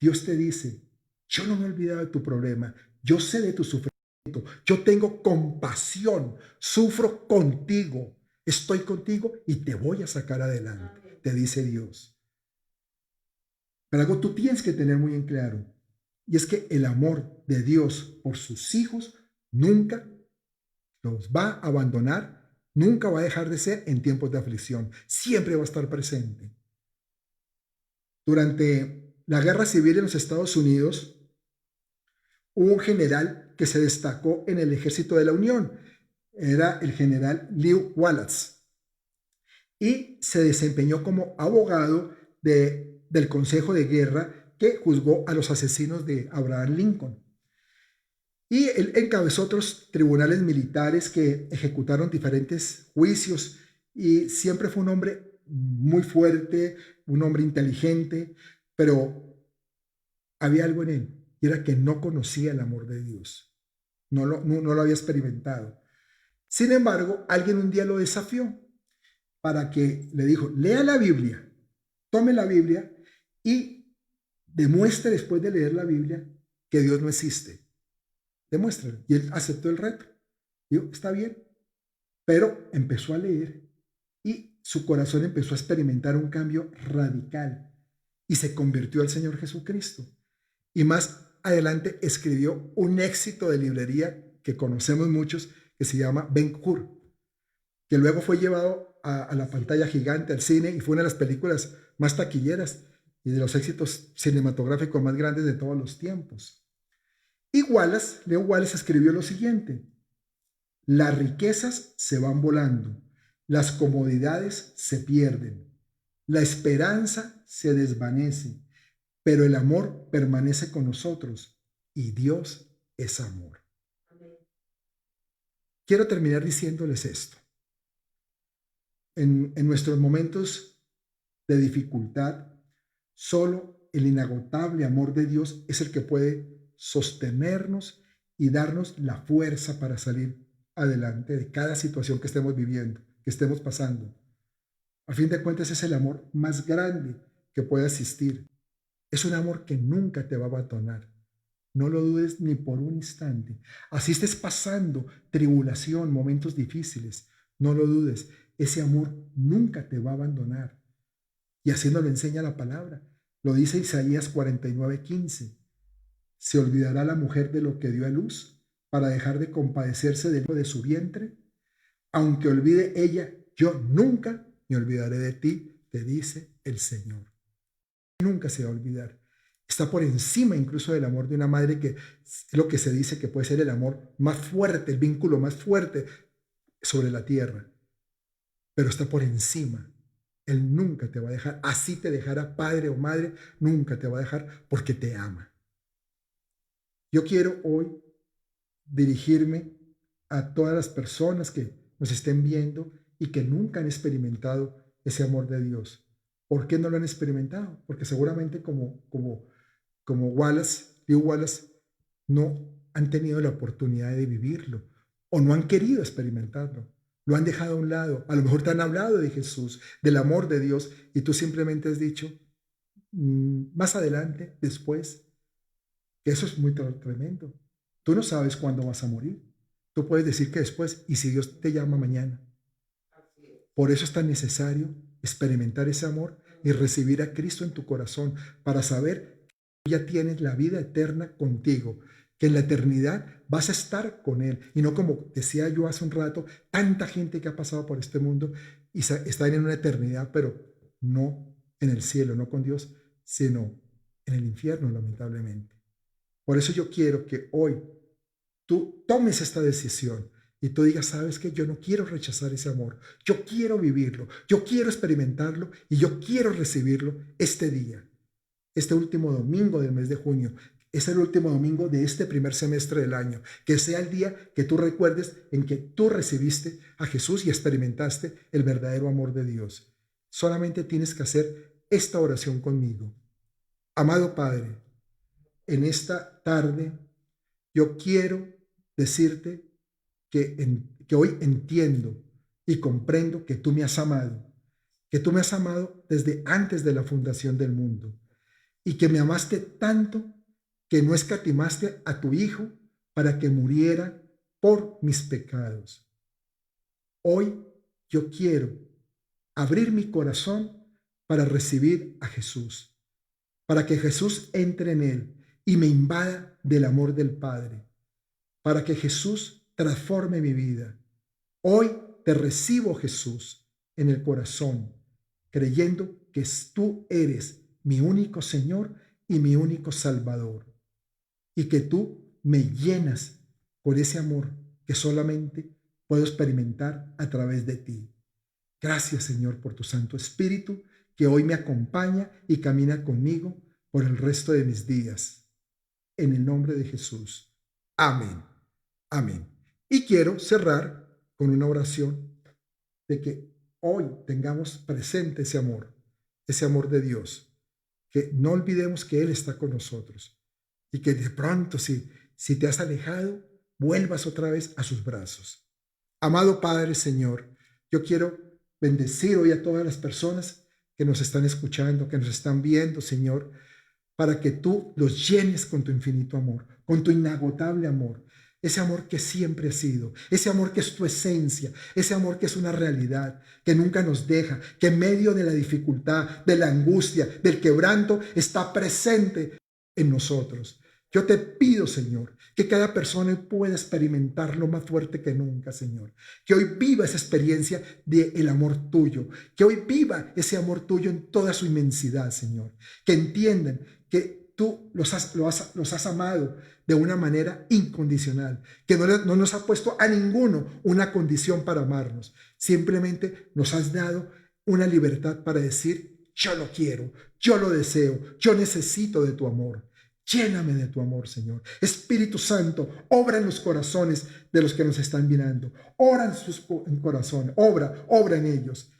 Dios te dice, yo no me he olvidado de tu problema, yo sé de tu sufrimiento, yo tengo compasión, sufro contigo, estoy contigo y te voy a sacar adelante, te dice Dios. Pero algo tú tienes que tener muy en claro, y es que el amor de Dios por sus hijos nunca los va a abandonar, nunca va a dejar de ser en tiempos de aflicción, siempre va a estar presente. Durante la guerra civil en los Estados Unidos, hubo un general que se destacó en el ejército de la Unión, era el general Lew Wallace, y se desempeñó como abogado del Consejo de Guerra que juzgó a los asesinos de Abraham Lincoln. Y él encabezó otros tribunales militares que ejecutaron diferentes juicios y siempre fue un hombre muy fuerte, un hombre inteligente, pero había algo en él y era que no conocía el amor de Dios, no lo había experimentado. Sin embargo, alguien un día lo desafió para que le dijo, lea la Biblia, tome la Biblia y demuestre después de leer la Biblia que Dios no existe. Demuéstralo. Y él aceptó el reto. Dijo, está bien. Pero empezó a leer y su corazón empezó a experimentar un cambio radical y se convirtió al Señor Jesucristo. Y más adelante escribió un éxito de librería que conocemos muchos, que se llama Ben-Hur, que luego fue llevado a la pantalla gigante, al cine, y fue una de las películas más taquilleras y de los éxitos cinematográficos más grandes de todos los tiempos. Y Leo Wallace escribió lo siguiente: las riquezas se van volando, las comodidades se pierden, la esperanza se desvanece, pero el amor permanece con nosotros y Dios es amor. Quiero terminar diciéndoles esto. En nuestros momentos de dificultad, solo el inagotable amor de Dios es el que puede sostenernos y darnos la fuerza para salir adelante de cada situación que estemos viviendo, que estemos pasando. A fin de cuentas es el amor más grande que puede existir. Es un amor que nunca te va a abandonar. No lo dudes ni por un instante. Así estés pasando tribulación, momentos difíciles, no lo dudes. Ese amor nunca te va a abandonar. Y así nos lo enseña la palabra. Lo dice Isaías 49:15. ¿Se olvidará la mujer de lo que dio a luz para dejar de compadecerse del hijo de su vientre? Aunque olvide ella, yo nunca me olvidaré de ti, te dice el Señor. Nunca se va a olvidar. Está por encima incluso del amor de una madre, que es lo que se dice que puede ser el amor más fuerte, el vínculo más fuerte sobre la tierra. Pero está por encima. Él nunca te va a dejar. Así te dejará padre o madre, nunca te va a dejar porque te ama. Yo quiero hoy dirigirme a todas las personas que nos estén viendo y que nunca han experimentado ese amor de Dios. ¿Por qué no lo han experimentado? Porque seguramente como Lew Wallace, no han tenido la oportunidad de vivirlo o no han querido experimentarlo. Lo han dejado a un lado. A lo mejor te han hablado de Jesús, del amor de Dios, y tú simplemente has dicho, más adelante, después, que eso es muy tremendo. Tú no sabes cuándo vas a morir. Tú puedes decir que después, y si Dios te llama mañana. Por eso es tan necesario experimentar ese amor y recibir a Cristo en tu corazón para saber que ya tienes la vida eterna contigo, que en la eternidad vas a estar con Él. Y no como decía yo hace un rato, tanta gente que ha pasado por este mundo y están en una eternidad, pero no en el cielo, no con Dios, sino en el infierno, lamentablemente. Por eso yo quiero que hoy tú tomes esta decisión y tú digas, ¿sabes qué? Yo no quiero rechazar ese amor. Yo quiero vivirlo, yo quiero experimentarlo y yo quiero recibirlo este día, este último domingo del mes de junio. Es el último domingo de este primer semestre del año. Que sea el día que tú recuerdes en que tú recibiste a Jesús y experimentaste el verdadero amor de Dios. Solamente tienes que hacer esta oración conmigo. Amado Padre, en esta tarde yo quiero decirte que hoy entiendo y comprendo que tú me has amado, que tú me has amado desde antes de la fundación del mundo y que me amaste tanto que no escatimaste a tu Hijo para que muriera por mis pecados. Hoy yo quiero abrir mi corazón para recibir a Jesús, para que Jesús entre en él y me invada del amor del Padre, para que Jesús transforme mi vida. Hoy te recibo, Jesús, en el corazón, creyendo que tú eres mi único Señor y mi único Salvador, y que tú me llenas con ese amor que solamente puedo experimentar a través de ti. Gracias, Señor, por tu Santo Espíritu, que hoy me acompaña y camina conmigo por el resto de mis días. En el nombre de Jesús. Amén. Amén. Y quiero cerrar con una oración de que hoy tengamos presente ese amor de Dios, que no olvidemos que Él está con nosotros y que de pronto si te has alejado, vuelvas otra vez a sus brazos. Amado Padre, Señor, yo quiero bendecir hoy a todas las personas que nos están escuchando, que nos están viendo, Señor, para que tú los llenes con tu infinito amor, con tu inagotable amor, ese amor que siempre ha sido, ese amor que es tu esencia, ese amor que es una realidad, que nunca nos deja, que en medio de la dificultad, de la angustia, del quebranto, está presente en nosotros. Yo te pido, Señor, que cada persona pueda experimentarlo más fuerte que nunca, Señor. Que hoy viva esa experiencia del amor tuyo. Que hoy viva ese amor tuyo en toda su inmensidad, Señor. Que entiendan que tú los has amado de una manera incondicional. Que no nos ha puesto a ninguno una condición para amarnos. Simplemente nos has dado una libertad para decir, yo lo quiero, yo lo deseo, yo necesito de tu amor. Lléname de tu amor, Señor. Espíritu Santo, obra en los corazones de los que nos están mirando. Ora en sus corazones, obra en ellos.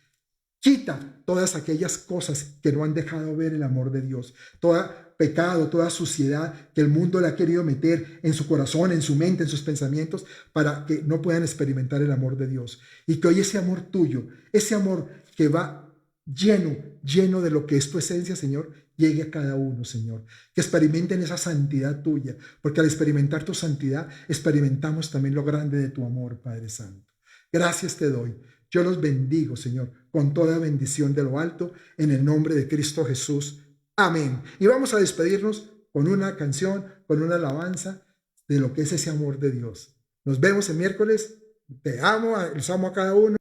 Quita todas aquellas cosas que no han dejado ver el amor de Dios. Todo pecado, toda suciedad que el mundo le ha querido meter en su corazón, en su mente, en sus pensamientos, para que no puedan experimentar el amor de Dios. Y que hoy ese amor tuyo, ese amor que va lleno de lo que es tu esencia, Señor, llegue a cada uno, Señor. Que experimenten esa santidad tuya, porque al experimentar tu santidad, experimentamos también lo grande de tu amor, Padre Santo. Gracias te doy. Yo los bendigo, Señor, con toda bendición de lo alto, en el nombre de Cristo Jesús. Amén. Y vamos a despedirnos con una canción, con una alabanza de lo que es ese amor de Dios. Nos vemos el miércoles. Te amo, los amo a cada uno.